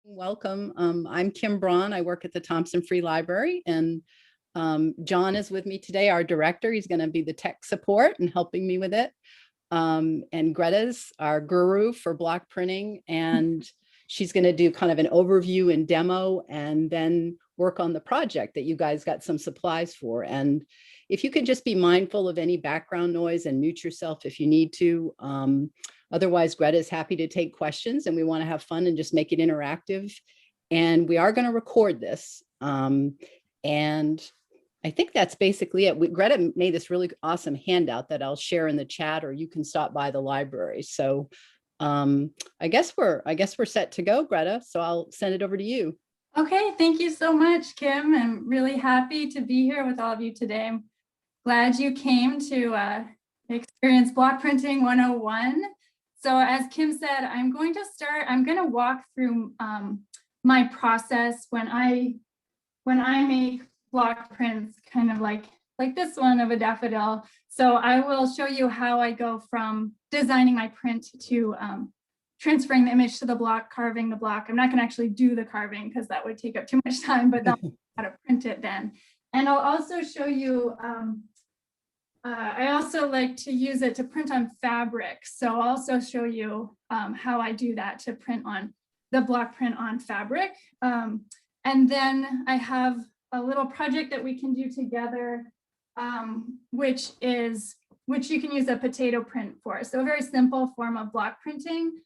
Welcome. I'm Kim Braun. I work at the Thompson Free Library, and John is with me today, our director. He's going to be the tech support and helping me with it. And Greta's our guru for block printing, and she's going to do kind of an overview and demo and then work on the project that you guys got some supplies for. And if you could just be mindful of any background noise and mute yourself if you need to. Otherwise, Greta is happy to take questions, and we want to have fun and just make it interactive. And we are going to record this. And I think that's basically it. Greta made this really awesome handout that I'll share in the chat, or you can stop by the library. So I guess we're set to go, Greta. So I'll send it over to you. Okay, thank you so much, Kim. I'm really happy to be here with all of you today. I'm glad you came to experience Block Printing 101. So as Kim said, I'm going to walk through my process when I make block prints, kind of like this one of a daffodil. So I will show you how I go from designing my print to transferring the image to the block, carving the block. I'm not going to actually do the carving because that would take up too much time, but that's how to print it then. And I'll also show you, I also like to use it to print on fabric. So I'll also show you how I do that to print on the block print on fabric. And then I have a little project that we can do together, which you can use a potato print for. So a very simple form of block printing,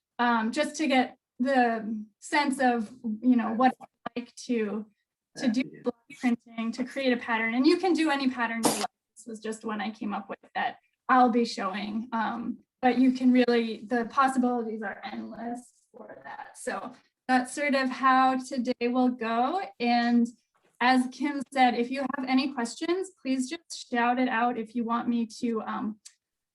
just to get the sense of, what it's like to do block printing, to create a pattern. And you can do any pattern you like. This was just one I came up with that I'll be showing. But you can really, the possibilities are endless for that. So that's sort of how today will go. And as Kim said, if you have any questions, please just shout it out. If you want me to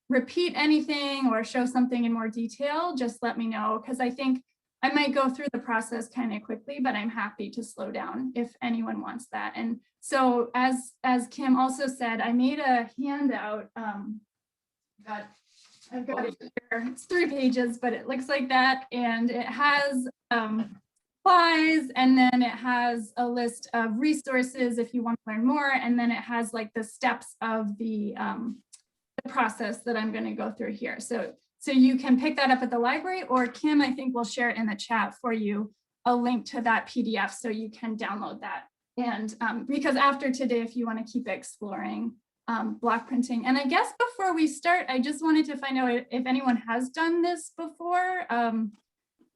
repeat anything or show something in more detail, just let me know, because I think I might go through the process kind of quickly, but I'm happy to slow down if anyone wants that. And so as Kim also said, I made a handout. I've got it here. It's 3 pages, but it looks like that. And it has supplies, and then it has a list of resources if you want to learn more. And then it has like the steps of the process that I'm going to go through here. So you can pick that up at the library, or Kim, I think, will share it in the chat for you, a link to that PDF so you can download that. And because after today, if you want to keep exploring block printing. And I guess before we start, I just wanted to find out if anyone has done this before,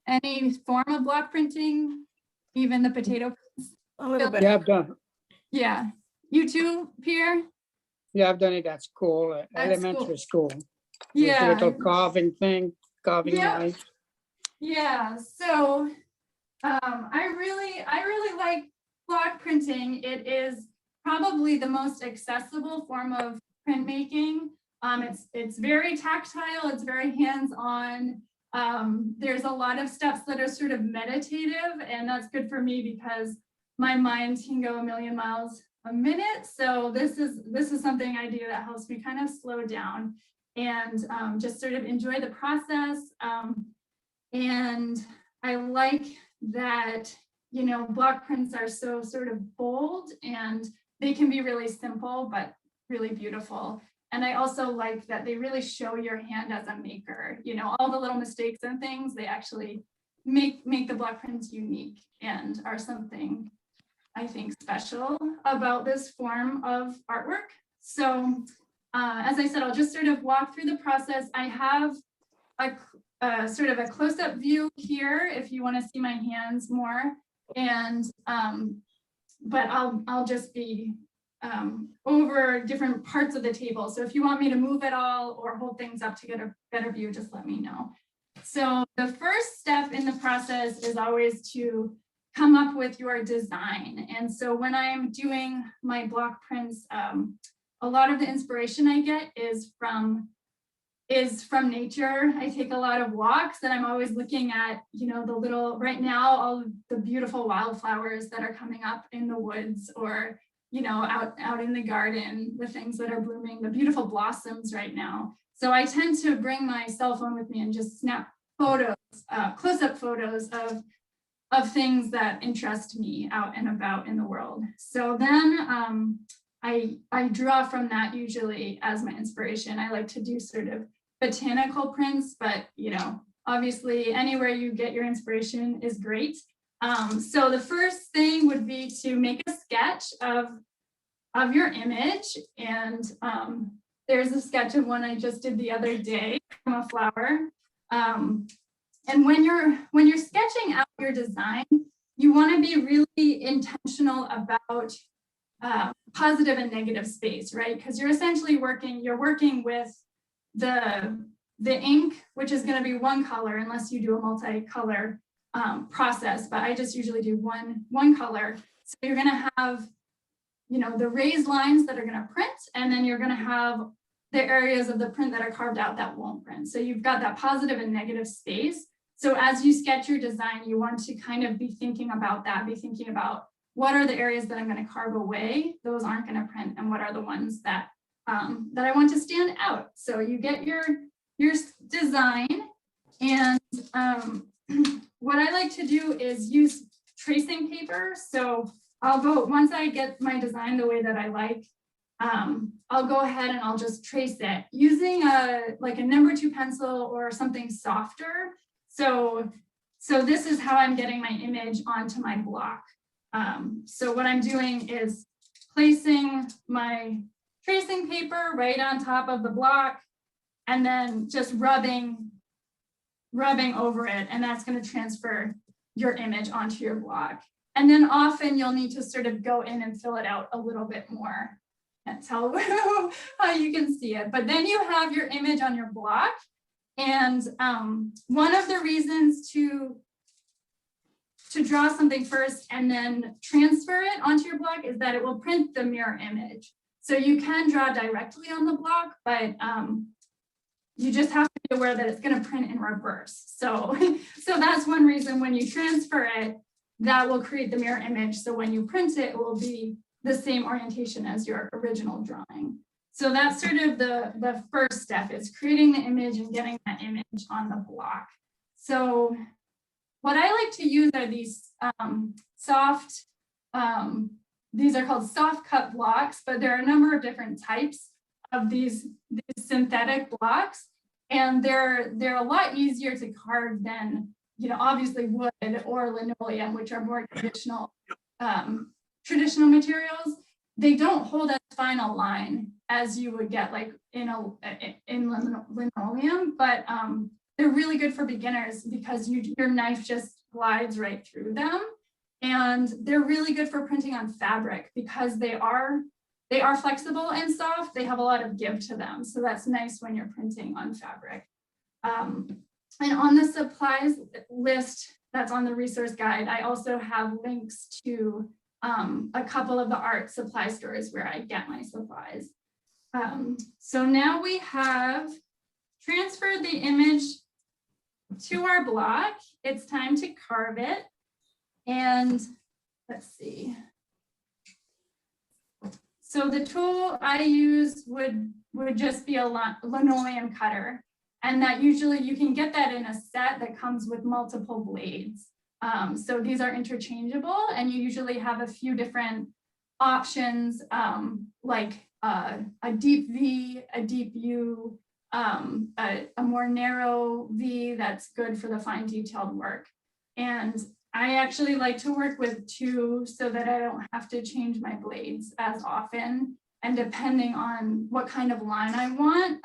any form of block printing, even the potato prints. A little bit. Yeah, I've done. Yeah, you too, Pierre? Yeah, I've done it at school, elementary school. Yeah. With a little carving thing, carving knife. Yeah, so I really like block printing. It is probably the most accessible form of printmaking. It's very tactile, it's very hands-on. There's a lot of steps that are sort of meditative, and that's good for me because my mind can go a million miles a minute. So this is something I do that helps me kind of slow down and just sort of enjoy the process. And I like that, block prints are so sort of bold, and they can be really simple, but really beautiful. And I also like that they really show your hand as a maker, all the little mistakes and things, they actually make the block prints unique and are something I think special about this form of artwork. So as I said, I'll just sort of walk through the process. I have a sort of a close-up view here if you want to see my hands more. And but I'll just be over different parts of the table. So if you want me to move at all or hold things up to get a better view, just let me know. So the first step in the process is always to come up with your design. And so when I'm doing my block prints, a lot of the inspiration I get is from nature. I take a lot of walks, and I'm always looking at, right now, all of the beautiful wildflowers that are coming up in the woods, or, out in the garden, the things that are blooming, the beautiful blossoms right now. So I tend to bring my cell phone with me and just snap photos, close-up photos of things that interest me out and about in the world. So then I draw from that usually as my inspiration. I like to do sort of botanical prints, but you know, obviously anywhere you get your inspiration is great. So the first thing would be to make a sketch of your image. And there's a sketch of one I just did the other day from a flower. And when you're sketching out your design, you want to be really intentional about positive and negative space, right? Because you're essentially working with the ink, which is going to be one color unless you do a multicolor process, but I just usually do one color. So you're going to have, you know, the raised lines that are going to print, and then you're going to have the areas of the print that are carved out that won't print. So you've got that positive and negative space. So as you sketch your design, you want to kind of be thinking about that, be thinking about what are the areas that I'm going to carve away, those aren't going to print, and what are the ones that that I want to stand out. So you get your design, and what I like to do is use tracing paper. So I'll go, once I get my design the way that I like, I'll go ahead and I'll just trace it using like a number 2 pencil or something softer. So this is how I'm getting my image onto my block. So what I'm doing is placing my tracing paper right on top of the block, and then just rubbing over it, and that's going to transfer your image onto your block. And then often you'll need to sort of go in and fill it out a little bit more. Can't tell how you can see it, but then you have your image on your block. And one of the reasons to draw something first and then transfer it onto your block is that it will print the mirror image. So you can draw directly on the block, but you just have to be aware that it's going to print in reverse. So that's one reason when you transfer it, that will create the mirror image. So when you print it, it will be the same orientation as your original drawing. So that's sort of the first step, is creating the image and getting that image on the block. So what I like to use are these soft, these are called soft cut blocks, but there are a number of different types of these synthetic blocks, and they're a lot easier to carve than, you know, obviously wood or linoleum, which are more traditional materials. They don't hold as fine a line as you would get like in linoleum, but they're really good for beginners because your knife just glides right through them. And they're really good for printing on fabric because they are flexible and soft. They have a lot of give to them. So that's nice when you're printing on fabric. And on the supplies list that's on the resource guide, I also have links to a couple of the art supply stores where I get my supplies. So now we have transferred the image to our block. It's time to carve it. And let's see. So the tool I use would just be a linoleum cutter. And that usually you can get that in a set that comes with multiple blades. So these are interchangeable, and you usually have a few different options, like a deep V, a deep U, a more narrow V that's good for the fine detailed work. And I actually like to work with 2 so that I don't have to change my blades as often. And depending on what kind of line I want,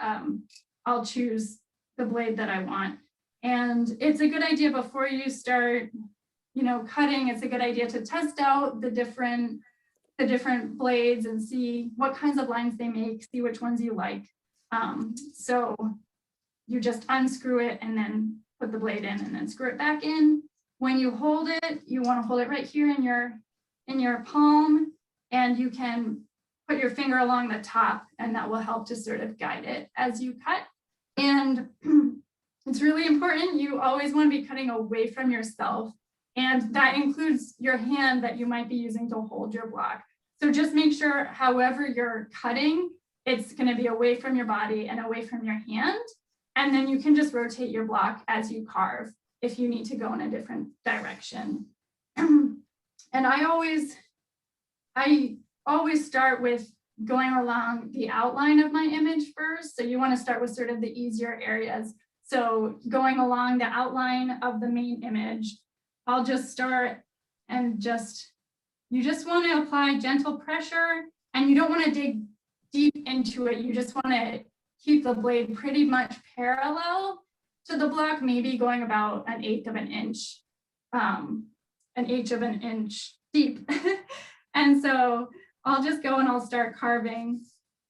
I'll choose the blade that I want. And it's a good idea before you start, you know, cutting, it's a good idea to test out the different blades and see what kinds of lines they make, see which ones you like. So you just unscrew it and then put the blade in and then screw it back in. When you hold it, you want to hold it right here in your palm, and you can put your finger along the top, and that will help to sort of guide it as you cut. And it's really important. You always want to be cutting away from yourself, and that includes your hand that you might be using to hold your block. So just make sure, however you're cutting, it's going to be away from your body and away from your hand. And then you can just rotate your block as you carve. if you need to go in a different direction. And I always start with going along the outline of my image first. So you want to start with sort of the easier areas. So going along the outline of the main image, I'll just start and you just want to apply gentle pressure, and you don't want to dig deep into it. You just want to keep the blade pretty much parallel to the block, maybe going about 1/8 of an inch, 1/8 of an inch deep. And so I'll just go and I'll start carving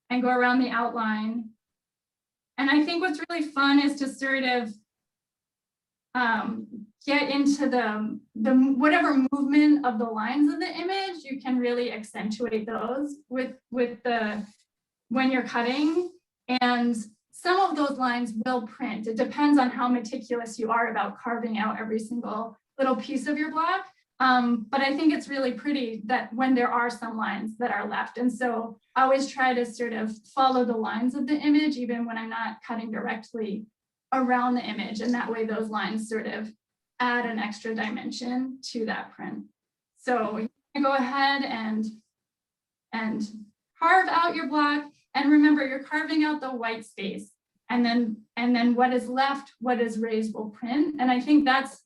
and go around the outline. And I think what's really fun is to sort of get into the whatever movement of the lines of the image. You can really accentuate those with when you're cutting. And some of those lines will print. It depends on how meticulous you are about carving out every single little piece of your block. But I think it's really pretty that when there are some lines that are left. And so I always try to sort of follow the lines of the image, even when I'm not cutting directly around the image. And that way those lines sort of add an extra dimension to that print. So you can go ahead and carve out your block. And remember, you're carving out the white space. And then what is left, what is raised will print. And I think that's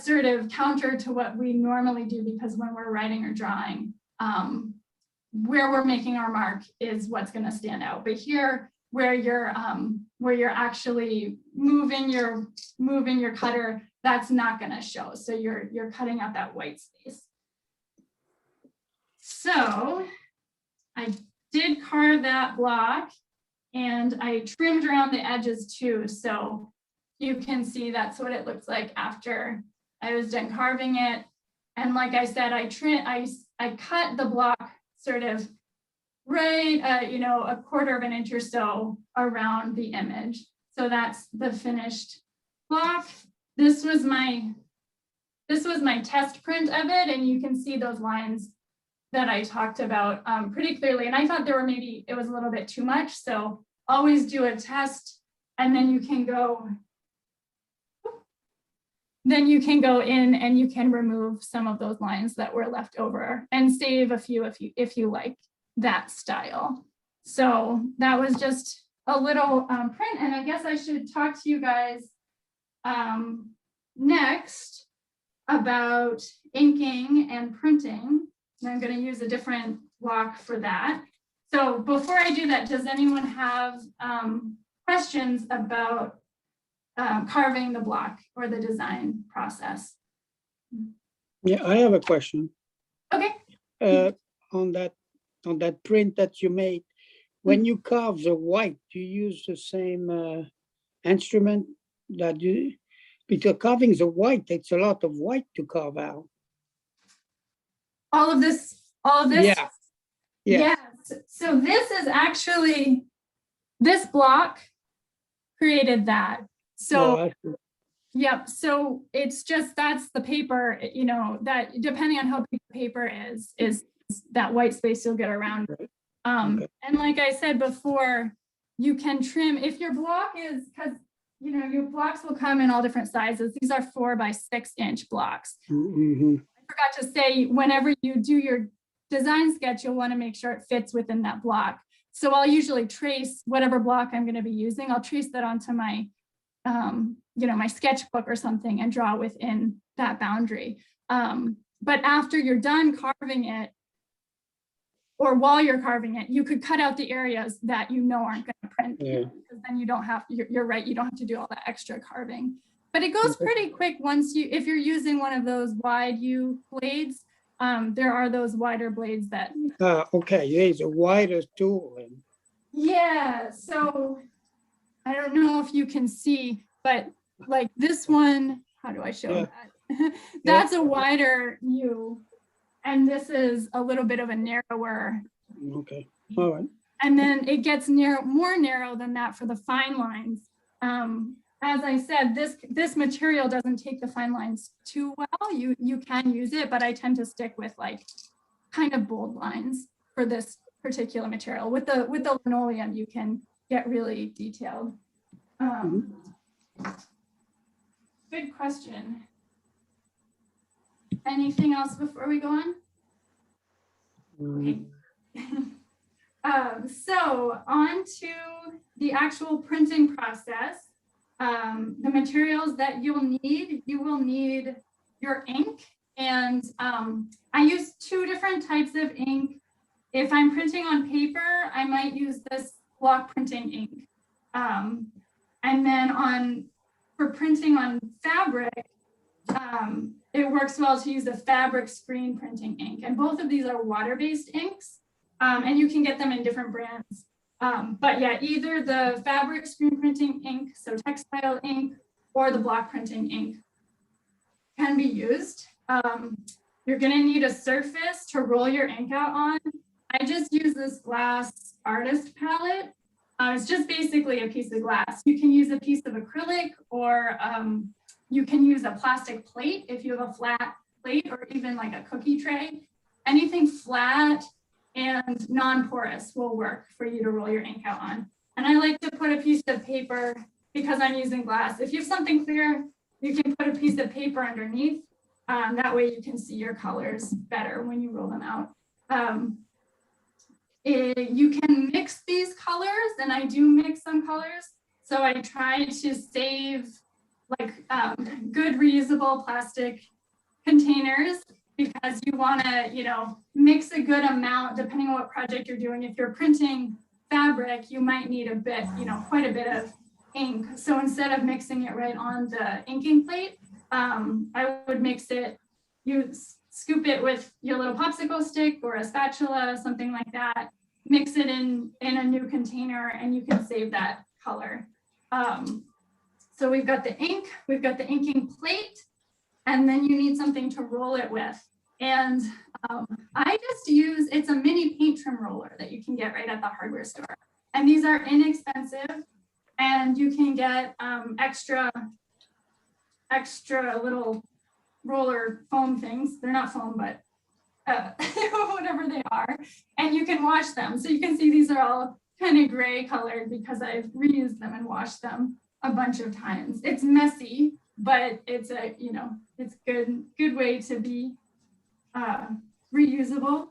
sort of counter to what we normally do, because when we're writing or drawing, where we're making our mark is what's going to stand out. But here, where you're actually moving your cutter, that's not going to show. So you're cutting out that white space. So I did carve that block, and I trimmed around the edges too. So you can see that's what it looks like after I was done carving it. And like I said, I cut the block sort of right, 1/4 of an inch or so around the image. So that's the finished block. This was my test print of it, and you can see those lines that I talked about pretty clearly. And I thought it was a little bit too much. So always do a test, and then you can go in and you can remove some of those lines that were left over and save a few if you like that style. So that was just a little print, and I guess I should talk to you guys next about inking and printing. And I'm going to use a different block for that. So before I do that, does anyone have questions about carving the block or the design process? Yeah, I have a question. Okay. On that print that you made, when you carve the white, do you use the same instrument that you, because carving the white takes a lot of white to carve out. All of this. Yeah. Yes. So this is actually, this block created that. So yep. So it's just, that's the paper, that depending on how big the paper is that white space you'll get around. Okay. And like I said before, you can trim if your block is, because your blocks will come in all different sizes. These are 4 by 6 inch blocks. Mm-hmm. I forgot to say, whenever you do your design sketch, you'll want to make sure it fits within that block. So I'll usually trace whatever block I'm going to be using. I'll trace that onto my my sketchbook or something and draw within that boundary. But after you're done carving it, or while you're carving it, you could cut out the areas that aren't going to print. Yeah. Because then you don't have, you're right, you don't have to do all that extra carving. But it goes pretty quick if you're using one of those wide U blades. There are those wider blades that. Okay, there's a wider tool. Yeah, so I don't know if you can see, but like this one, how do I show that? That's a wider U, and this is a little bit of a narrower. Okay, all right. And then it gets more narrow than that for the fine lines. As I said, this material doesn't take the fine lines too well. You can use it, but I tend to stick with like kind of bold lines for this particular material. With the linoleum, you can get really detailed. So good question. Anything else before we go on? Okay. So on to the actual printing process. The materials that you'll need, you will need your ink. And I use 2 different types of ink. If I'm printing on paper, I might use this block printing ink. And then for printing on fabric, it works well to use the fabric screen printing ink. And both of these are water-based inks, and you can get them in different brands. But yeah, either the fabric screen printing ink, so textile ink, or the block printing ink can be used. You're gonna need a surface to roll your ink out on. I just use this glass artist palette. It's just basically a piece of glass. You can use a piece of acrylic, or you can use a plastic plate if you have a flat plate, or even like a cookie tray. Anything flat and non-porous will work for you to roll your ink out on. And I like to put a piece of paper, because I'm using glass. If you have something clear, you can put a piece of paper underneath. That way you can see your colors better when you roll them out. You can mix these colors, and I do mix some colors. So I try to save like good reusable plastic containers, because you want to, mix a good amount depending on what project you're doing. If you're printing fabric, you might need a bit, quite a bit of ink. So instead of mixing it right on the inking plate, I would mix it, you scoop it with your little popsicle stick or a spatula, something like that, mix it in a new container, and you can save that color. So we've got the ink, we've got the inking plate, and then you need something to roll it with. And I just use, it's a mini paint trim roller that you can get right at the hardware store. And these are inexpensive, and you can get extra little roller foam things. They're not foam, but whatever they are. And you can wash them. So you can see these are all kind of gray colored because I've reused them and washed them a bunch of times. It's messy, but it's a, it's good way to be reusable.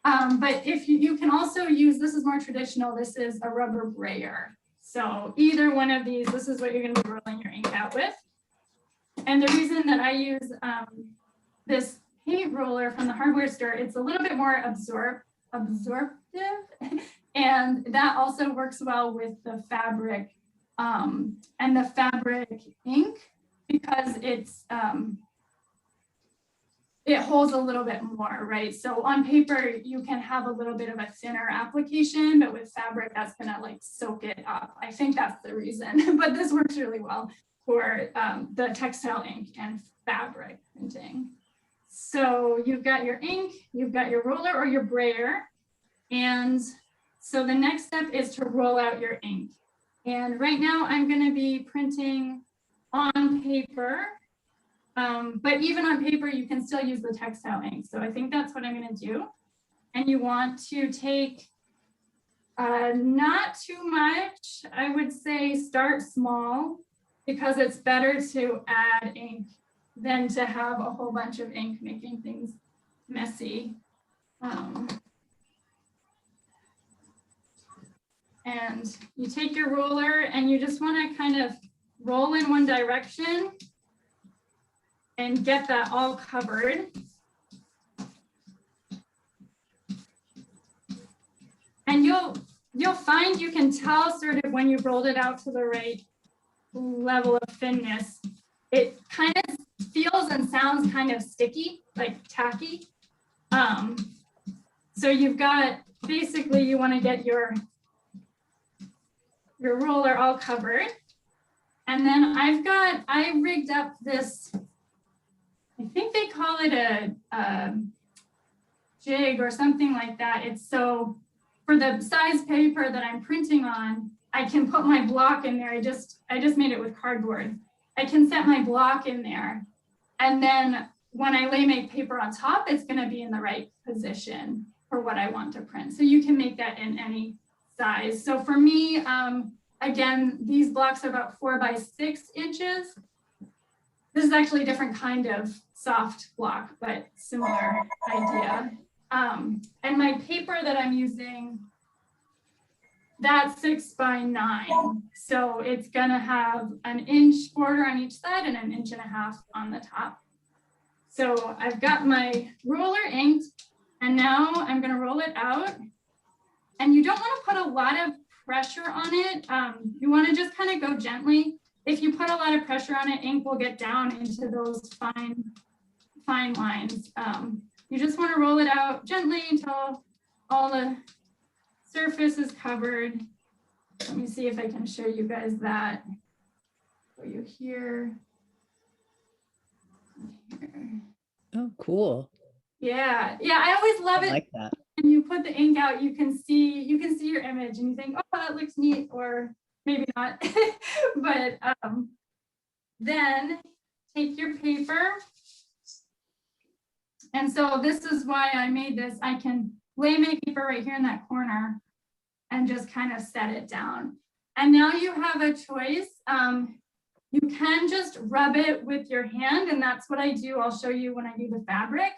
But if you can also use, this is more traditional, this is a rubber brayer. So either one of these, this is what you're going to be rolling your ink out with. And the reason that I use this paint roller from the hardware store, it's a little bit more absorptive, and that also works well with the fabric and the fabric ink, because it holds a little bit more, right? So on paper, you can have a little bit of a thinner application, but with fabric, that's gonna like soak it up. I think that's the reason, but this works really well for the textile ink and fabric printing. So you've got your ink, you've got your roller or your brayer. And so the next step is to roll out your ink. And right now I'm gonna be printing on paper, but even on paper, you can still use the textile ink. So I think that's what I'm gonna do. And you want to take not too much, I would say start small, because it's better to add ink than to have a whole bunch of ink making things messy. And you take your roller and you just want to kind of roll in one direction and get that all covered. And you'll find you can tell sort of when you've rolled it out to the right level of thinness. It kind of feels and sounds kind of sticky, like tacky. So you've got, basically you want to get your roller all covered. And then I rigged up this, I think they call it a jig or something like that. It's so, for the size paper that I'm printing on, I can put my block in there. I just made it with cardboard. I can set my block in there. And then when I lay my paper on top, it's gonna be in the right position for what I want to print. So you can make that in any size. So for me, again, these blocks are about 4 by 6 inches. this is actually a different kind of soft block, but similar idea. And my paper that I'm using, that's 6 by 9. So it's gonna have an inch border on each side and 1.5 inches on the top. So I've got my roller inked, and now I'm gonna roll it out. And you don't wanna put a lot of pressure on it. You wanna just kind of go gently. If you put a lot of pressure on it, ink will get down into those fine lines. You just wanna roll it out gently until all the surface is covered. Let me see if I can show you guys that. Show you here. Oh, cool. Yeah, I always love I it. like that. When you put the ink out, you can see your image and you think, oh, that looks neat, or maybe not. But then take your paper. And so this is why I made this. I can lay my paper right here in that corner and just kind of set it down. And now you have a choice. You can just rub it with your hand, and that's what I do. I'll show you when I do the fabric,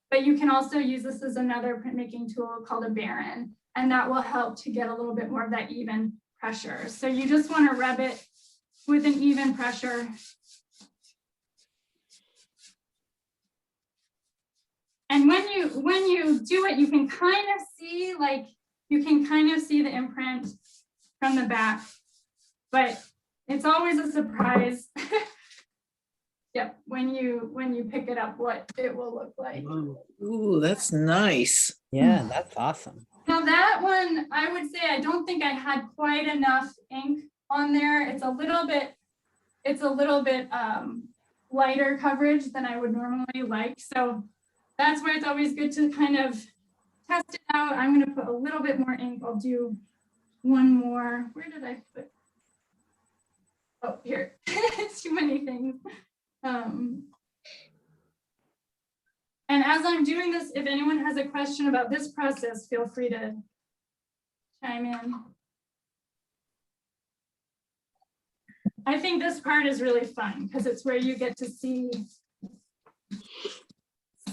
but you can also use this as another printmaking tool called a Baron, and that will help to get a little bit more of that even pressure. So you just want to rub it with an even pressure. And when you do it, you can kind of see, the imprint from the back, but it's always a surprise. Yep, when you pick it up, what it will look like. Ooh, that's nice. Yeah, that's awesome. Now that one, I would say I don't think I had quite enough ink on there. It's a little bit lighter coverage than I would normally like. So that's where it's always good to kind of test it out. I'm going to put a little bit more ink. I'll do one more. Where did I put? Oh, here. Too many things. And as I'm doing this, if anyone has a question about this process, feel free to chime in. I think this part is really fun because it's where you get to see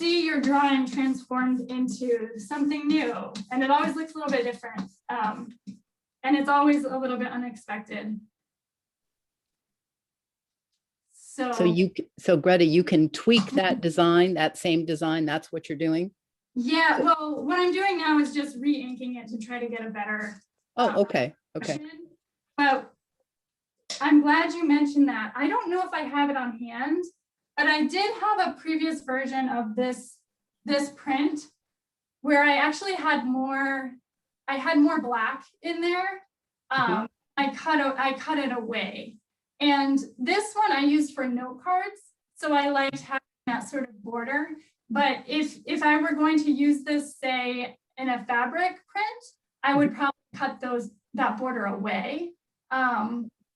your drawing transformed into something new, and it always looks a little bit different, and it's always a little bit unexpected. So Greta, you can tweak that design, that same design. That's what you're doing. Yeah, well, what I'm doing now is just re-inking it to try to get a better. Oh, okay. But I'm glad you mentioned that. I don't know if I have it on hand, but I did have a previous version of this print where I actually had more. I had more black in there. I cut it away. And this one I used for note cards. So I liked having that sort of border. But if I were going to use this, say, in a fabric print, I would probably cut that border away.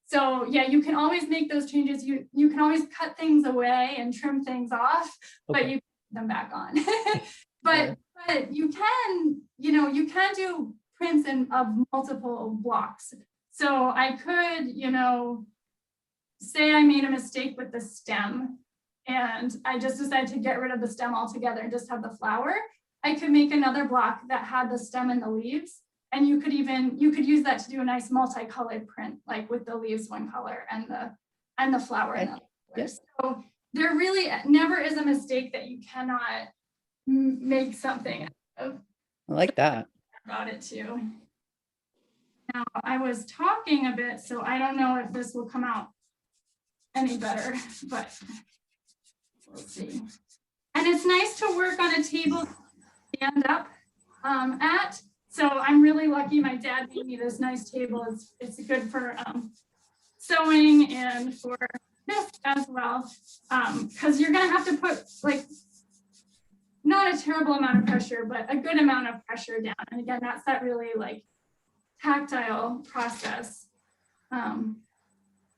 So yeah, you can always make those changes. You can always cut things away and trim things off, but you put them back on. but you can do prints of multiple blocks. So I could, say I made a mistake with the stem and I just decided to get rid of the stem altogether and just have the flower. I could make another block that had the stem and the leaves, and you could use that to do a nice multicolored print, like with the leaves one color and the flower another color. Yes. So there really never is a mistake that you cannot make something out of. I like that. About it too. Now I was talking a bit, so I don't know if this will come out any better, but we'll see. And it's nice to work on a table to stand up at. So I'm really lucky my dad made me this nice table. It's good for sewing and for this as well. Because you're gonna have to put not a terrible amount of pressure, but a good amount of pressure down. And again, that's that really tactile process.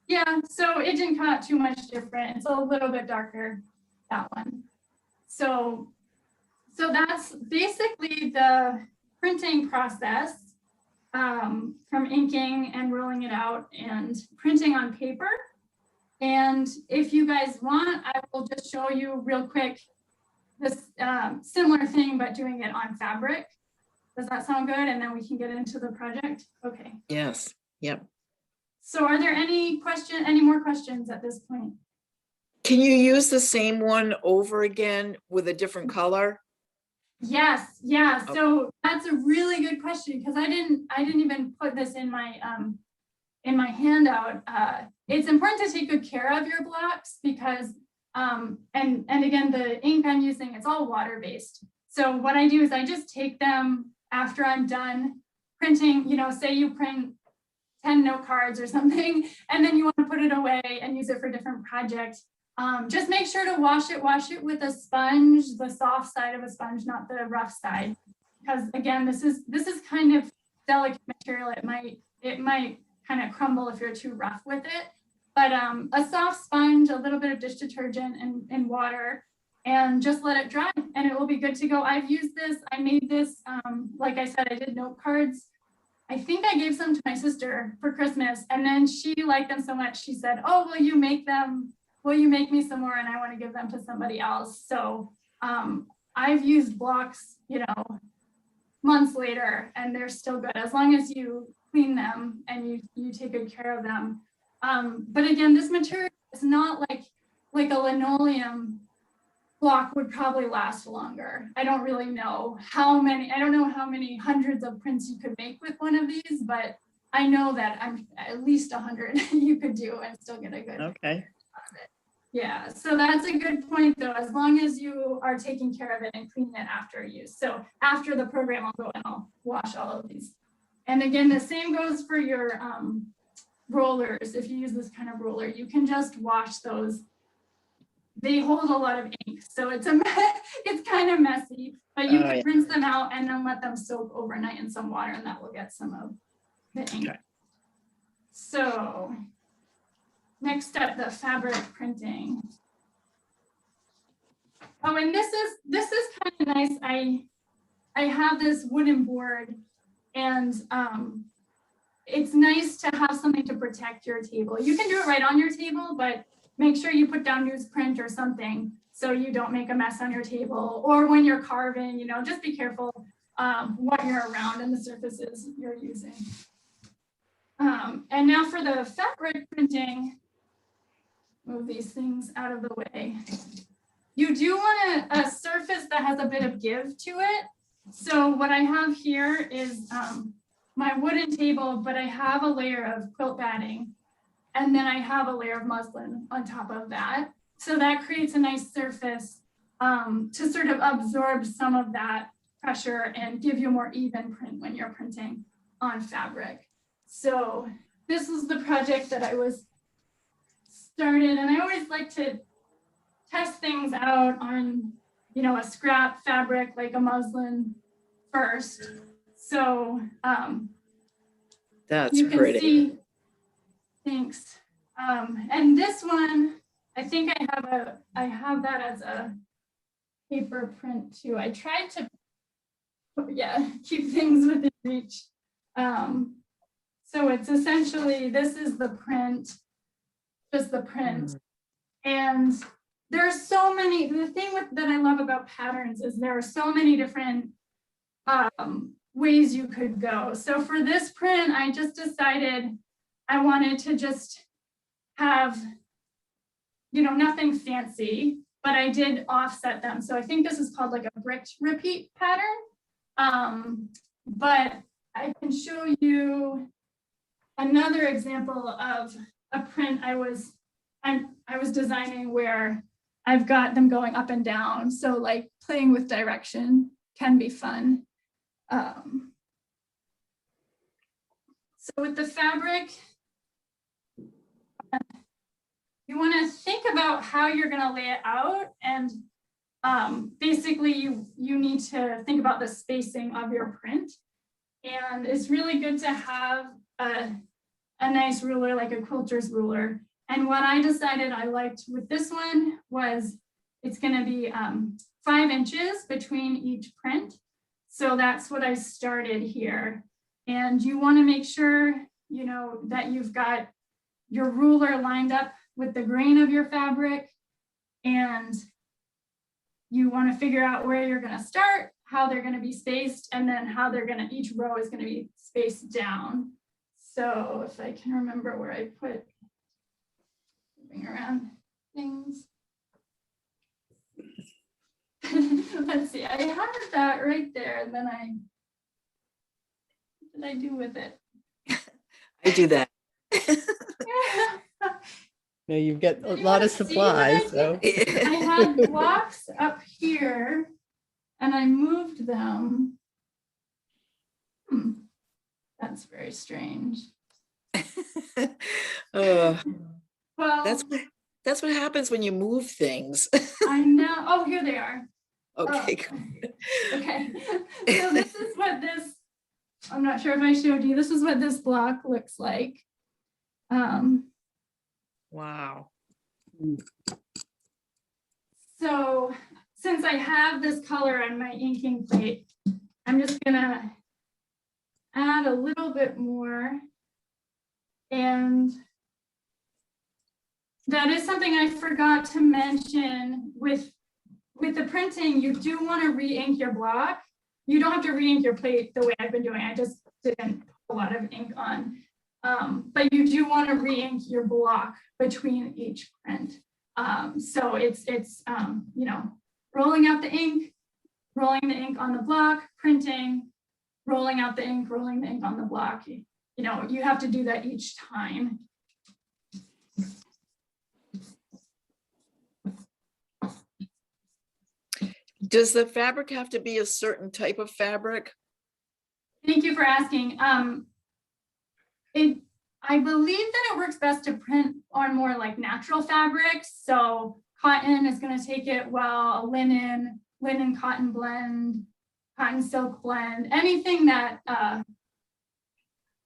Yeah, so it didn't come out too much different. It's a little bit darker, that one. So that's basically the printing process, from inking and rolling it out and printing on paper. And if you guys want, I will just show you real quick this similar thing, but doing it on fabric. Does that sound good? And then we can get into the project. Okay. Yes. Yep. So are there any more questions at this point? Can you use the same one over again with a different color? Yes, yeah. Okay. So that's a really good question because I didn't even put this in my handout. It's important to take good care of your blocks because and again, the ink I'm using, it's all water-based. So what I do is I just take them after I'm done printing, you know, say you print 10 note cards or something, and then you want to put it away and use it for different projects. Just make sure to wash it with a sponge, the soft side of a sponge, not the rough side. Because again, this is kind of delicate material. It might kind of crumble if you're too rough with it. But a soft sponge, a little bit of dish detergent and water, and just let it dry and it will be good to go. I've used this, I made this, like I said, I did note cards. I think I gave some to my sister for Christmas, and then she liked them so much, she said, oh, will you make me some more? And I want to give them to somebody else. So I've used blocks, you know, months later, and they're still good as long as you clean them and you take good care of them. But again, this material is not like a linoleum block would probably last longer. I don't really know how many, I don't know how many hundreds of prints you could make with one of these, but I know that I'm at least 100 you could do and still get a good. Okay. Yeah, so that's a good point though, as long as you are taking care of it and cleaning it after use. So after the program, I'll go and I'll wash all of these. And again, the same goes for your rollers. If you use this kind of roller, you can just wash those. They hold a lot of ink, so it's kind of messy, but you can rinse them out and then let them soak overnight in some water, and that will get some of the ink. Okay. So next up, the fabric printing. Oh, and this is kind of nice. I have this wooden board, and it's nice to have something to protect your table. You can do it right on your table, but make sure you put down newsprint or something so you don't make a mess on your table, or when you're carving, you know, just be careful what you're around and the surfaces you're using. And now for the fabric printing, move these things out of the way. You do want a surface that has a bit of give to it. So what I have here is my wooden table, but I have a layer of quilt batting. And then I have a layer of muslin on top of that. So that creates a nice surface to sort of absorb some of that pressure and give you a more even print when you're printing on fabric. So this is the project that I was started, and I always like to test things out on, you know, a scrap fabric like a muslin first. So that's you can pretty. See, thanks. And this one, I think I have that as a paper print too. I tried to, keep things within reach. So it's essentially, this is the print, just the print. And there are so many, the thing that I love about patterns is there are so many different ways you could go. So for this print, I just decided I wanted to just have, you know, nothing fancy, but I did offset them. So I think this is called like a bricked repeat pattern. But I can show you another example of a print I was designing where I've got them going up and down. So like playing with direction can be fun. So with the fabric, you want to think about how you're going to lay it out, and basically you need to think about the spacing of your print. And it's really good to have a nice ruler, like a quilter's ruler. And what I decided I liked with this one was it's going to be 5 inches between each print. So that's what I started here. And you want to make sure, you know, that you've got your ruler lined up with the grain of your fabric, and you want to figure out where you're going to start, how they're going to be spaced, and then how they're going to, each row is going to be spaced down. So if I can remember where I put, moving around things. Let's see, I had that right there, and then what did I do with it? I do that. Yeah, you've got a You lot wanna of see what I supplies, so. I had blocks up here and I moved them. That's very strange. Uh, Well, that's what happens when you move things. I know. Oh, here they are. Okay. Okay. So this is what this, I'm not sure if I showed you, this is what this block looks like. Wow. So since I have this color on my inking plate, I'm just gonna add a little bit more. And that is something I forgot to mention with the printing. You do want to re-ink your block. You don't have to re-ink your plate the way I've been doing. I just didn't put a lot of ink on. But you do want to re-ink your block between each print. So it's you know, rolling out the ink on the block, printing, rolling out the ink, rolling the ink on the block. You know, you have to do that each time. Does the fabric have to be a certain type of fabric? Thank you for asking. I believe that it works best to print on more like natural fabrics. So cotton is going to take it well, linen cotton blend, cotton silk blend, anything that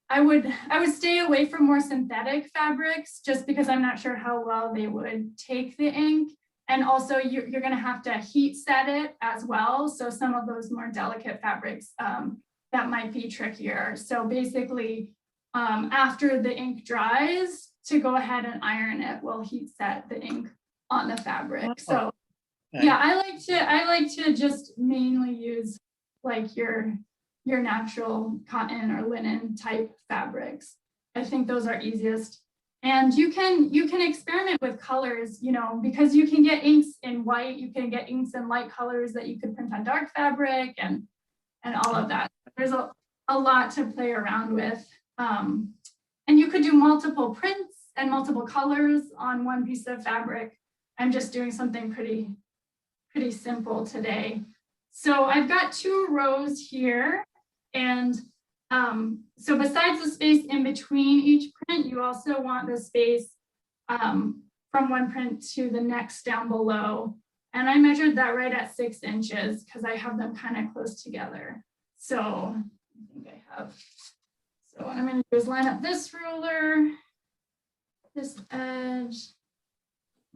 I would stay away from more synthetic fabrics just because I'm not sure how well they would take the ink. And also you're going to have to heat set it as well. So some of those more delicate fabrics that might be trickier. So basically, after the ink dries, to go ahead and iron it will heat set the ink on the fabric. So yeah, I like to just mainly use like your natural cotton or linen type fabrics. I think those are easiest. And you can experiment with colors, you know, because you can get inks in white, you can get inks in light colors that you could print on dark fabric and all of that. There's a lot to play around with. And you could do multiple prints and multiple colors on one piece of fabric. I'm just doing something pretty simple today. So I've got 2 rows here. And so besides the space in between each print, you also want the space from one print to the next down below. And I measured that right at 6 inches because I have them kind of close together. So I think I have. So what I'm going to do is line up this ruler, this edge.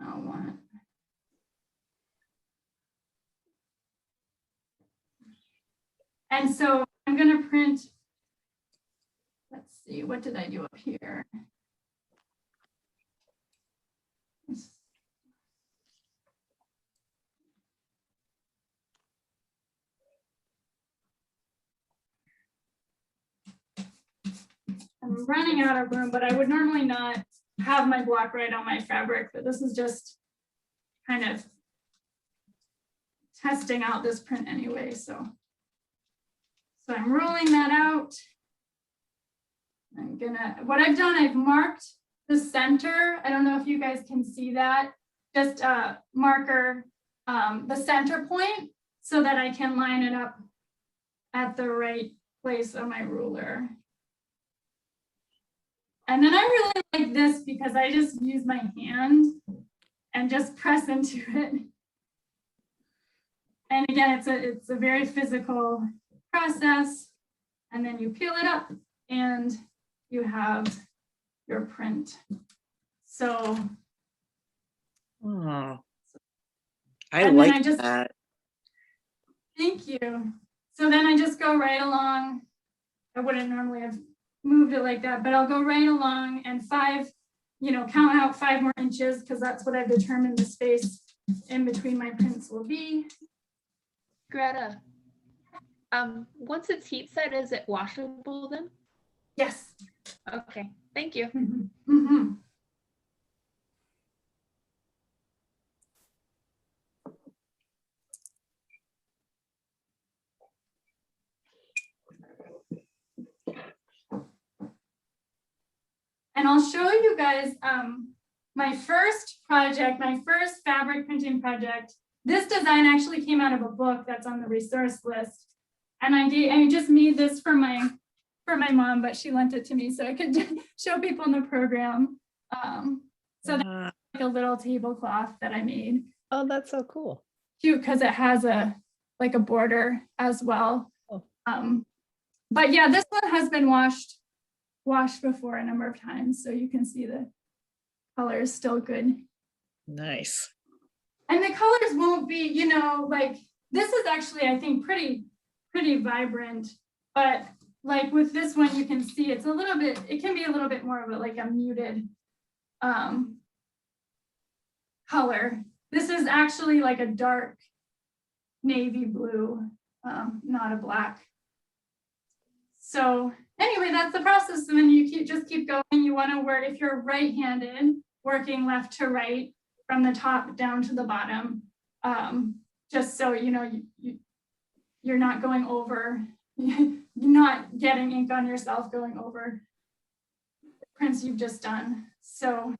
I want. And so I'm going to print. Let's see, what did I do up here? I'm running out of room, but I would normally not have my block right on my fabric, but this is just kind of testing out this print anyway. So I'm rolling that out. What I've done, I've marked the center. I don't know if you guys can see that. Just marker the center point so that I can line it up at the right place on my ruler. And then I really like this because I just use my hand and just press into it. And again, it's a very physical process. And then you peel it up and you have your print. So I like that. Thank you. So then I just go right along. I wouldn't normally have moved it like that, but I'll go right along, and 5 count out 5 more inches because that's what I've determined the space in between my prints will be. Greta, once it's heat set, is it washable then? Yes. Okay, thank you. Mhm. And I'll show you guys my first project, my first fabric printing project. This design actually came out of a book that's on the resource list. And I just made this for my mom, but she lent it to me so I could show people in the program. So that's like a little tablecloth that I made. Oh, that's so cool. Cute because it has a border as well. Oh. But yeah, this one has been washed before a number of times, so you can see the color is still good. Nice. And the colors won't be, like this is actually, I think, pretty vibrant, but like with this one, you can see it's it can be a little bit more of a muted color. This is actually like a dark navy blue, not a black. So anyway, that's the process. And then you just keep going. You want to work, if you're right-handed, working left to right from the top down to the bottom, just so you're not going over, you're not getting ink on yourself going over the prints you've just done. So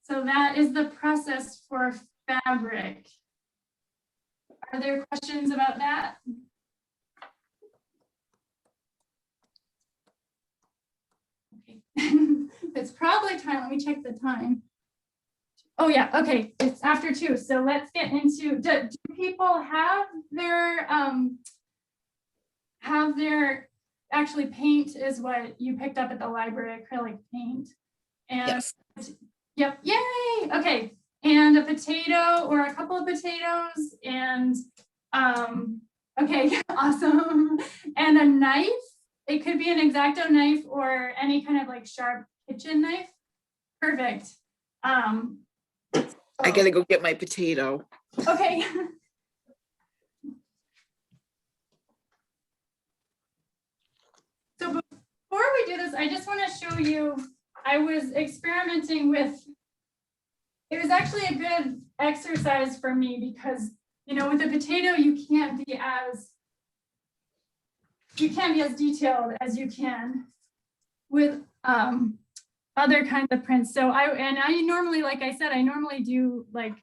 that is the process for fabric. Are there questions about that? Okay. It's probably time. Let me check the time. Oh yeah, okay, it's after 2. So let's get into, do people have their actually paint is what you picked up at the library, acrylic paint. And Yes. yep, yay, okay. And a potato or a couple of potatoes and okay, awesome. And a knife. It could be an X-Acto knife or any kind of like sharp kitchen knife. Perfect. I gotta go get my potato. Okay. So before we do this, I just want to show you, I was experimenting with, it was actually a good exercise for me because, with a potato, you can't be as detailed as you can with other kinds of prints. So I normally, like I said, I normally do like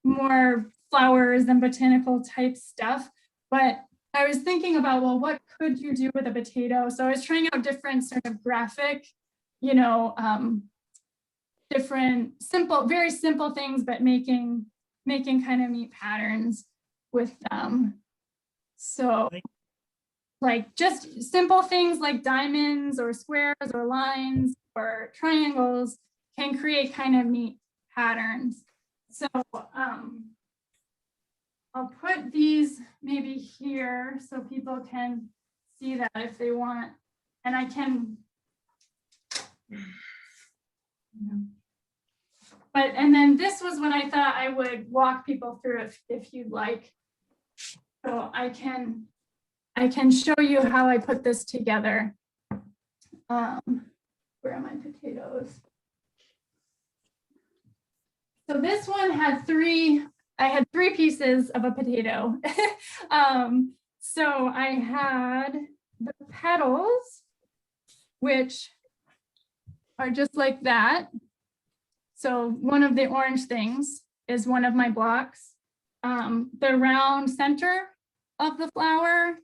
more flowers and botanical type stuff, but I was thinking about, well, what could you do with a potato? So I was trying out different sort of graphic, different very simple things, but making kind of neat patterns with them. So like just simple things like diamonds or squares or lines or triangles can create kind of neat patterns. So I'll put these maybe here so people can see that if they want, and I can, and then this was what I thought I would walk people through if you'd like. So I can show you how I put this together. Where are my potatoes? So this one had I had 3 pieces of a potato. So I had the petals, which are just like that. So one of the orange things is one of my blocks. The round center of the flower,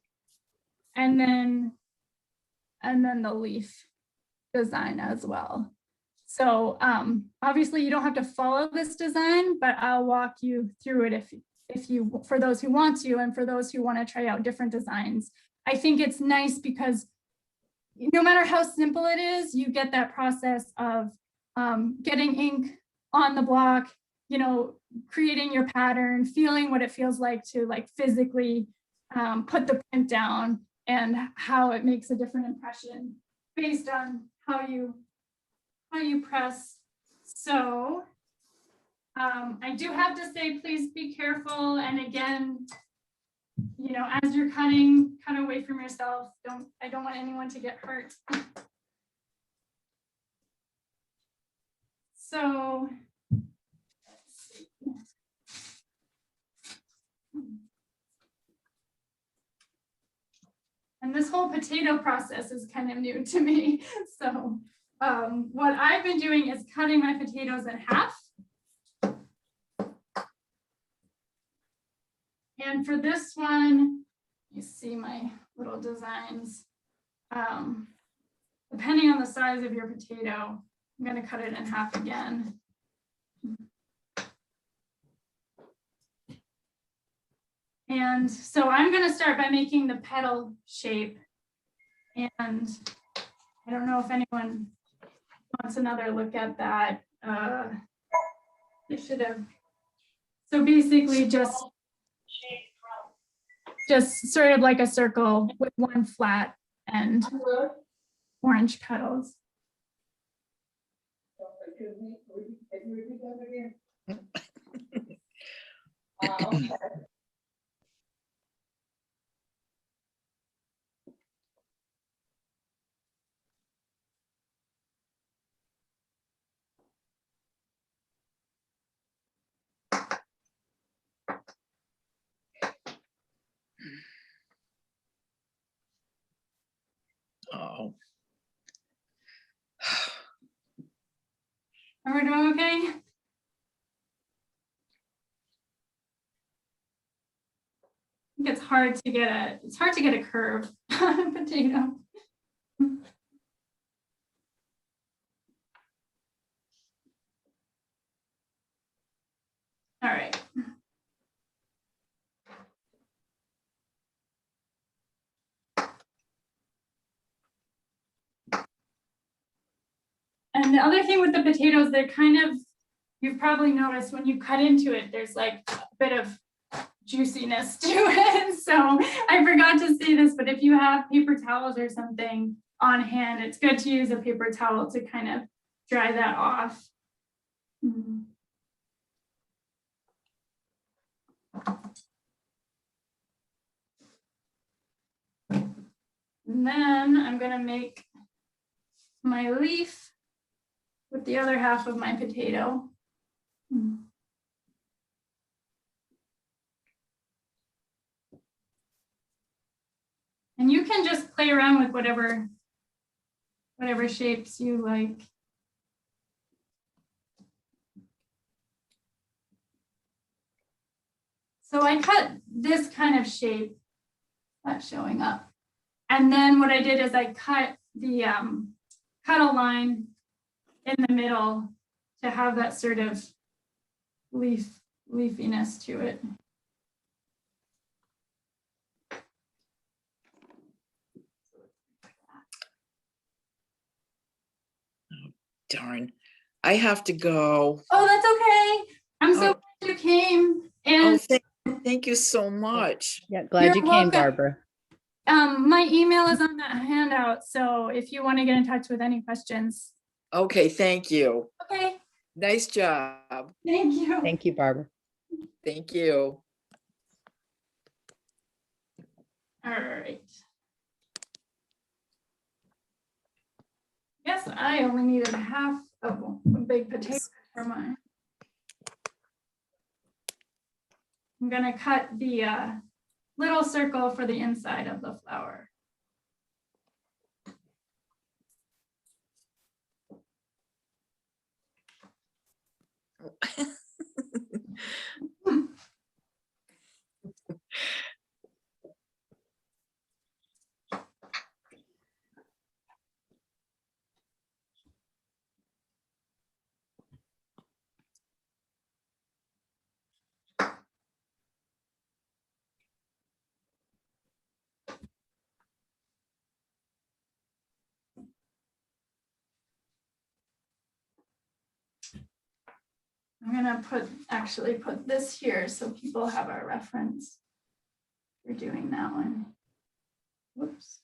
and then the leaf design as well. So obviously you don't have to follow this design, but I'll walk you through it if you, for those who want to, and for those who want to try out different designs. I think it's nice because no matter how simple it is, you get that process of getting ink on the block, creating your pattern, feeling what it feels like to like physically put the print down and how it makes a different impression based on how you press So I do have to say, please be careful. And again, you know, as you're cutting, cut away from yourself. I don't want anyone to get hurt. So, let's see. And this whole potato process is kind of new to me. So what I've been doing is cutting my potatoes in half. And for this one, you see my little designs. Depending on the size of your potato, I'm going to cut it in half again. And so I'm going to start by making the petal shape. And I don't know if anyone wants another look at that. I should have. So basically just sort of like a circle with one flat and orange petals. Oh. Are we doing okay? I think it's hard to get a curve on a potato. All right. And the other thing with the potatoes, they're kind of, you've probably noticed when you cut into it, there's like a bit of juiciness to it. So I forgot to say this, but if you have paper towels or something on hand, it's good to use a paper towel to kind of dry that off. Mm-hmm. And then I'm going to make my leaf with the other half of my potato. And you can just play around with whatever shapes you like. So I cut this kind of shape, that's showing up. And then what I did is I cut the cut a line in the middle to have that sort of leafiness to it. Darn, I have to go. Oh, that's okay. I'm so glad you came. And Thank you so much. Yeah, glad You're you came, welcome. Barbara. My email is on that handout. So if you want to get in touch with any questions. Okay, thank you. Okay, Nice job. thank you. Thank you, Barbara. Thank you. All right. Yes, I only needed half of a big potato for mine. I'm gonna cut the little circle for the inside of the flower. I'm gonna actually put this here so people have a reference for doing that one. Whoops.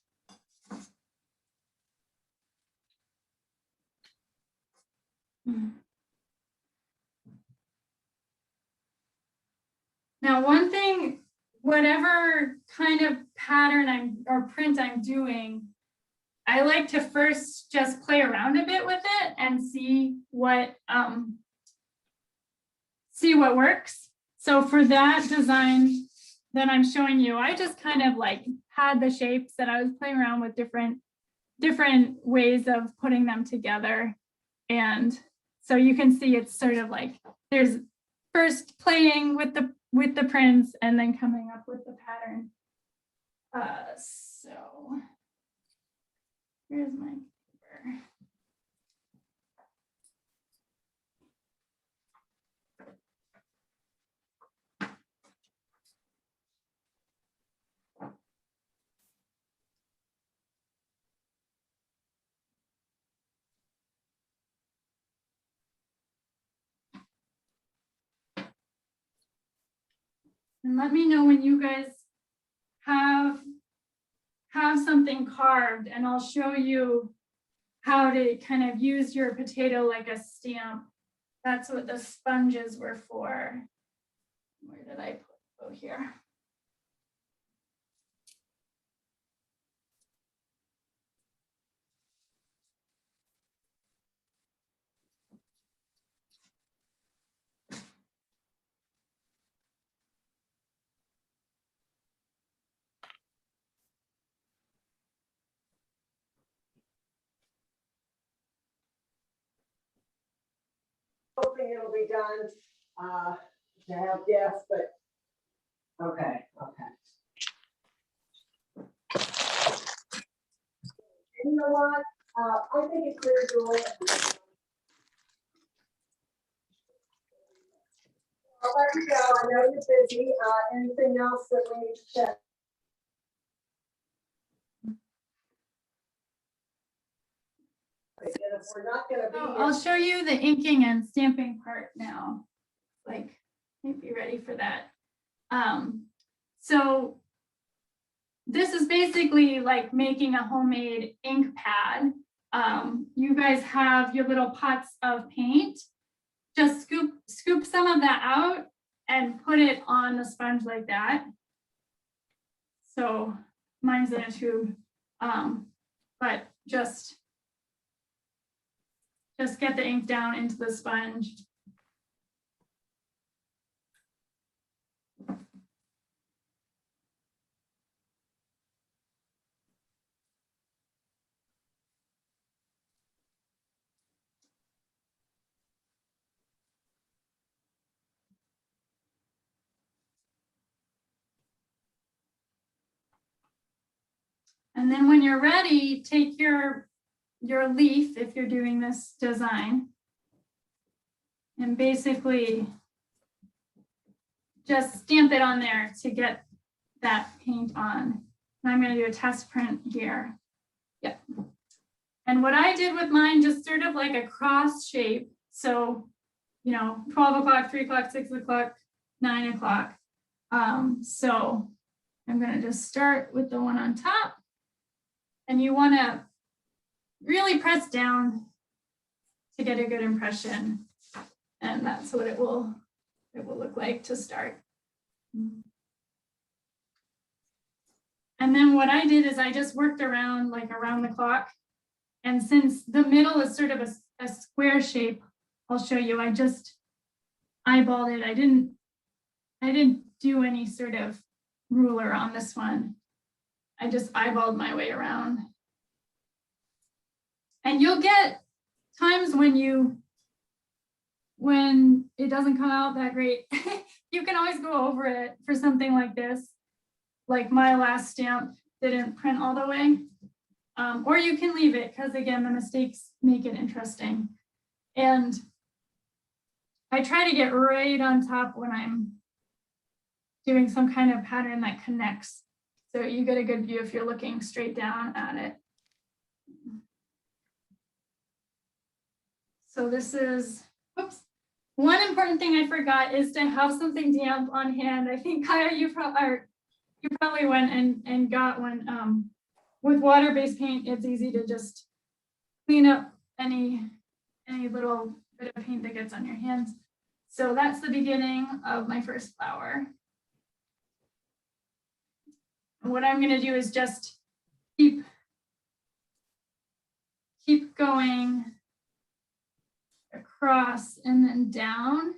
Now, one thing, whatever kind of pattern or print I'm doing, I like to first just play around a bit with it and see what works. So for that design that I'm showing you, I just kind of like had the shapes that I was playing around with different ways of putting them together. And so you can see it's sort of like there's first playing with the prints and then coming up with the pattern. So here's my paper. And let me know when you guys have something carved, and I'll show you how to kind of use your potato like a stamp. That's what the sponges were for. Where did I put? Oh, here. Hoping it'll be done to have guests, but okay. You know what? I think it's clear to it. I'll let you go. I know you're busy. Anything else that we need to check? And if we're not going to be So here, I'll show you the inking and stamping part now. Like, you'd be ready for that. So this is basically like making a homemade ink pad. You guys have your little pots of paint. Just scoop some of that out and put it on the sponge like that. So mine's in a tube, but just get the ink down into the sponge. And then when you're ready, take your leaf, if you're doing this design, and basically just stamp it on there to get that paint on. And I'm going to do a test print here. Yep. And what I did with mine, just sort of like a cross shape. So, 12 o'clock, 3 o'clock, 6 o'clock, 9 o'clock. So I'm going to just start with the one on top. And you want to really press down to get a good impression. And that's what it will look like to start. And then what I did is I just worked around the clock. And since the middle is sort of a square shape, I'll show you, I just eyeballed it. I didn't do any sort of ruler on this one. I just eyeballed my way around. And you'll get times when it doesn't come out that great. You can always go over it for something like this. Like my last stamp didn't print all the way. Or you can leave it, because again, the mistakes make it interesting. And I try to get right on top when I'm doing some kind of pattern that connects. So you get a good view if you're looking straight down at it. So this is, whoops. One important thing I forgot is to have something damp on hand. I think, Kaya, you probably went and got one. With water-based paint, it's easy to just clean up any little bit of paint that gets on your hands. So that's the beginning of my first flower. And what I'm gonna do is just keep going across and then down.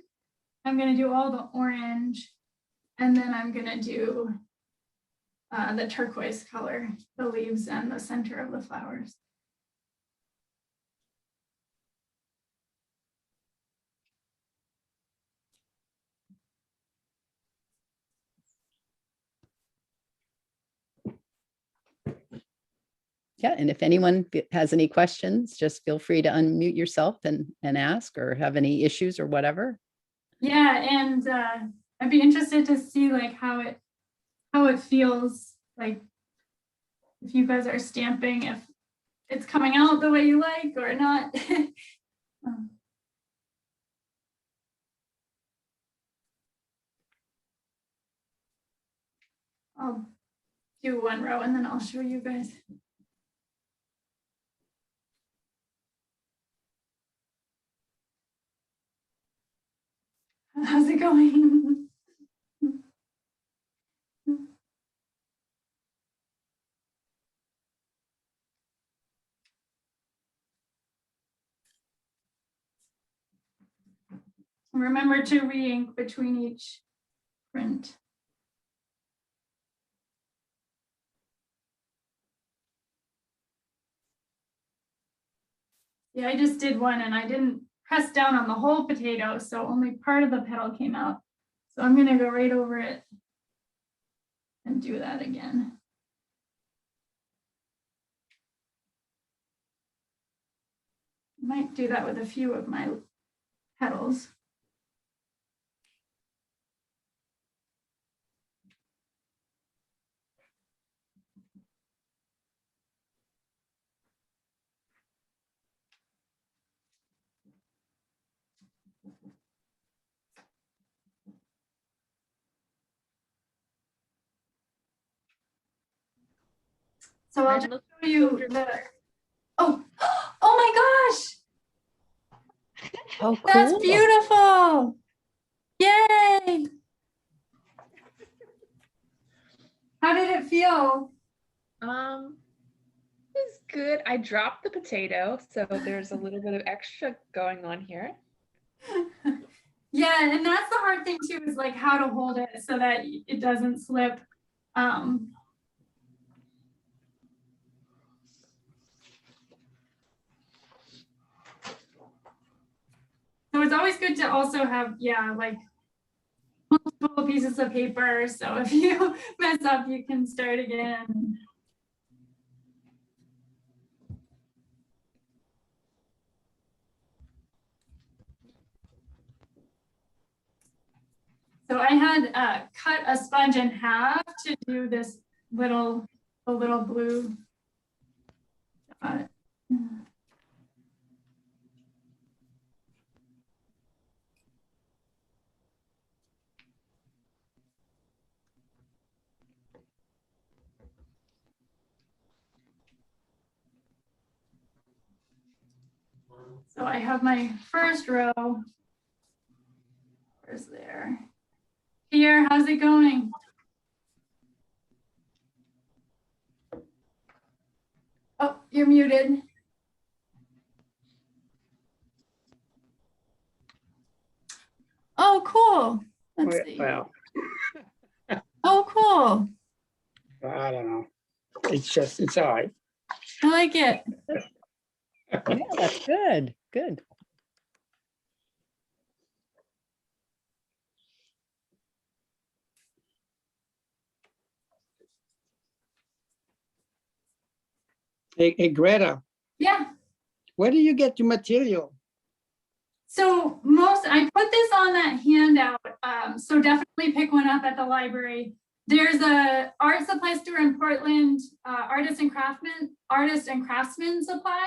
I'm gonna do all the orange, and then I'm gonna do the turquoise color, the leaves and the center of the flowers. Yeah, and if anyone has any questions, just feel free to unmute yourself and ask, or have any issues or whatever. Yeah, and I'd be interested to see like how it feels, like if you guys are stamping, if it's coming out the way you like or not. I'll do one row and then I'll show you guys. How's it going? Remember to re-ink between each print. Yeah, I just did one and I didn't press down on the whole potato, so only part of the petal came out. So I'm gonna go right over it and do that again. Might do that with a few of my petals. So I'll just show you the, oh my gosh, Oh, that's cool. beautiful. Yay. How did it feel? It was good. I dropped the potato, so there's a little bit of extra going on here. Yeah, and that's the hard thing too, is like how to hold it so that it doesn't slip. So it's always good to also have, yeah, like multiple pieces of paper. So if you mess up, you can start again. So I had cut a sponge in half to do this little blue dot. So I have my first row. Where's there? Here, how's it going? Oh, you're muted. Oh, cool. Let's see. Well, Oh, cool. I don't know. It's all right. I like it. Yeah, that's good. Good. Hey, Greta, Yeah. where do you get your material? So I put this on that handout. So definitely pick one up at the library. There's a art supply store in Portland, artist and craftsman supply.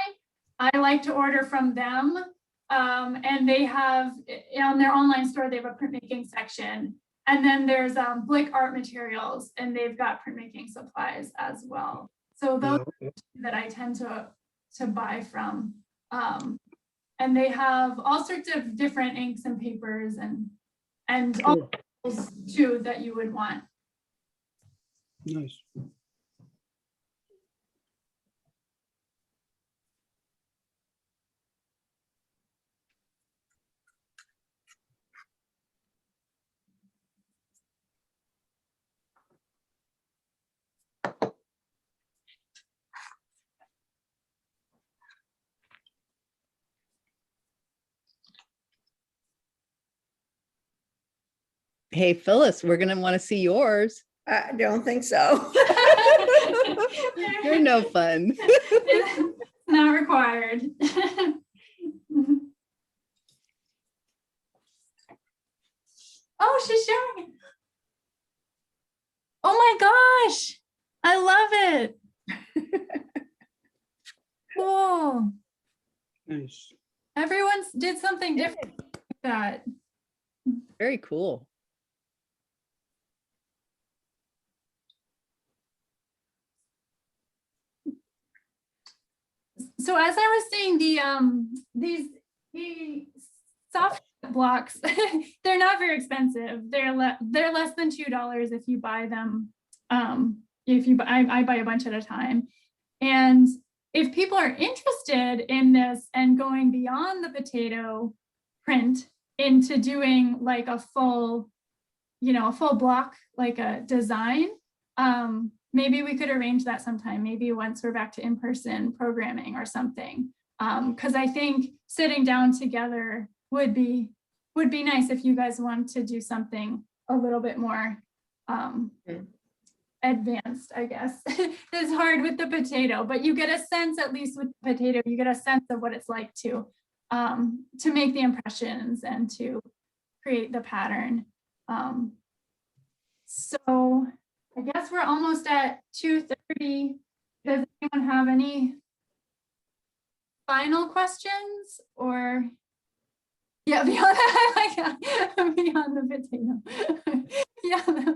I like to order from them. And they have on their online store, they have a printmaking section. And then there's Blick Art Materials, and they've got printmaking supplies as well. So those that I tend to buy from. And they have all sorts of different inks and papers and all tools too that you would want. Nice. Hey, Phyllis, we're gonna want to see yours. I don't think so. You're no fun. Not required. Oh, she's showing it. Oh my gosh, I love it. Cool. Nice. Everyone's did something different with that. Very cool. So as I was saying, the soft blocks, they're not very expensive. They're less than $2 if you buy them. I buy a bunch at a time. And if people are interested in this and going beyond the potato print into doing like a full block, like a design, maybe we could arrange that sometime, maybe once we're back to in-person programming or something. Because I think sitting down together would be nice if you guys want to do something a little bit more advanced, I guess. It's hard with the potato, but you get a sense, at least with the potato, you get a sense of what it's like to make the impressions and to create the pattern. So I guess we're almost at 2:30. Does anyone have any final questions or? Yeah, beyond that, like, beyond the potato. Yeah.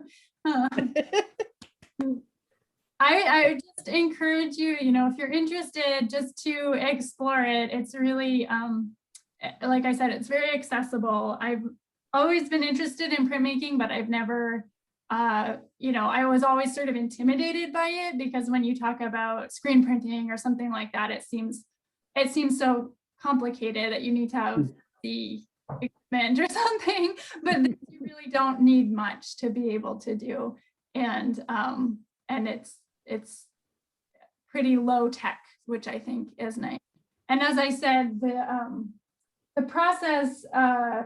I just encourage you, if you're interested, just to explore it. It's really, like I said, it's very accessible. I've always been interested in printmaking, but I've never, I was always sort of intimidated by it, because when you talk about screen printing or something like that, it seems so complicated that you need to have the equipment or something, but you really don't need much to be able to do. And it's pretty low tech, which I think is nice. And as I said, the process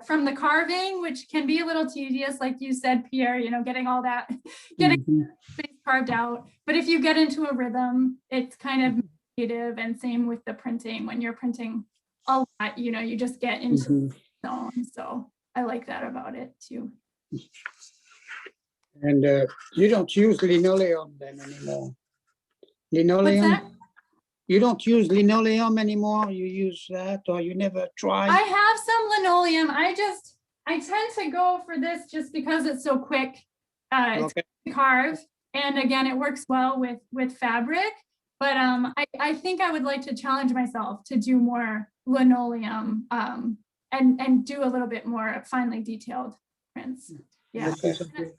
from the carving, which can be a little tedious, like you said, Pierre, getting all that, space carved out. But if you get into a rhythm, it's kind of meditative. And same with the printing. When you're printing a lot, you just get into the zone. So I like that about it too. And you don't use linoleum then anymore. What's Linoleum? that? You don't use linoleum anymore? You use that, or you never tried? I have some linoleum. I tend to go for this just because it's so quick. It's quick to carve, and again, it works well with fabric. But I think I would like to challenge myself to do more linoleum and do a little bit more finely detailed prints. Yeah,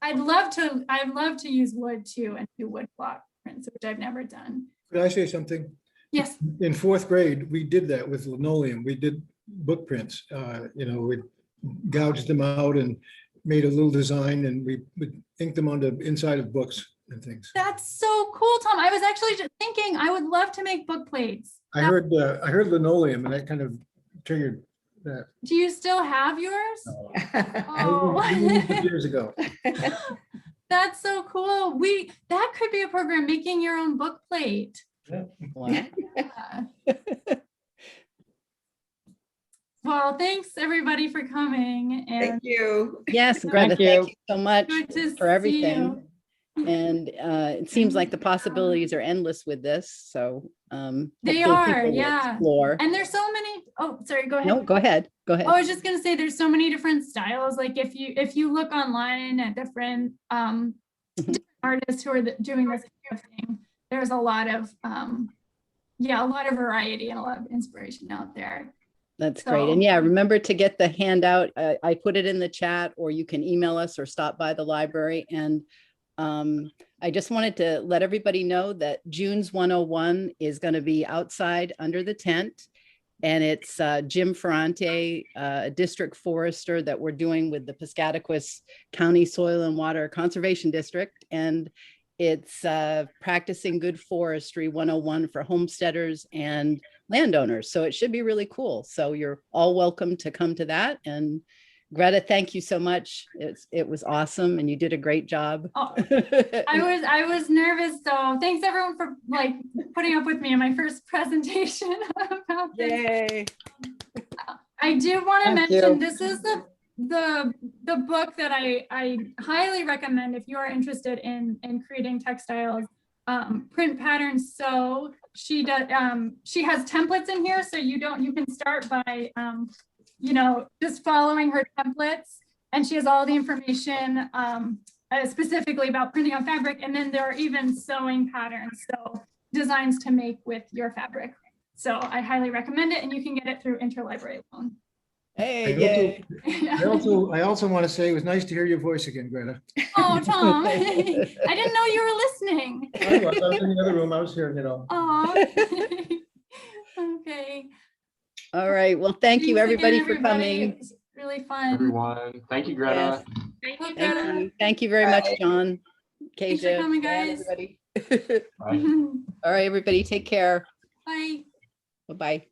I'd love to use wood too and do wood block prints, which I've never done. Could I say something? Yes. In fourth grade, we did that with linoleum. We did book prints. We gouged them out and made a little design, and we would ink them on the inside of books and things. That's so cool, Tom. I was actually just thinking I would love to make book plates. I heard linoleum, and that kind of triggered that. Do you still have yours? Years ago. That's so cool. That could be a program, making your own book plate. Yeah. Wow. Yeah. Well, thanks everybody for coming. And Thank you. Yes, Greta, thank you so much good to for see everything. you. And it seems like the possibilities are endless with this. So They hopefully are, people will yeah. explore. And there's so many. Oh, sorry, go ahead. No, go ahead. Go ahead. I was just gonna say there's so many different styles. Like if you look online at different artists who are doing this kind of thing, there's a lot of variety and a lot of inspiration out there. That's great. And yeah, remember to get the handout. I put it in the chat, or you can email us or stop by the library. And I just wanted to let everybody know that June's 101 is going to be outside under the tent. And it's Jim Ferrante, a district forester that we're doing with the Piscataquis County Soil and Water Conservation District. And it's practicing good forestry 101 for homesteaders and landowners. So it should be really cool. So you're all welcome to come to that. And Greta, thank you so much. It was awesome and you did a great job. Oh, I was nervous, so thanks everyone for like putting up with me in my first presentation about this. Yay. I do want to Thank mention you. this is the book that I highly recommend if you are interested in creating textiles. Print Patterns Sew. She does she has templates in here, so you can start by you know, just following her templates, and she has all the information specifically about printing on fabric, and then there are even sewing patterns, so designs to make with your fabric. So I highly recommend it, and you can get it through interlibrary loan. Hey, I yay. also want to say it was nice to hear your voice again, Greta. Oh, Tom, I didn't know you were listening. I was in the other room. I was hearing it all. Oh, okay. All right. Well, thank you Thanks again, everybody for coming. It was really fun. Everyone. Thank you, Greta. Thank you, Thank Greta. you. Thank you very much, John. Thanks for Keisha, coming, Dan, guys. everybody. Bye. All right, everybody, take care. Bye. Bye-bye.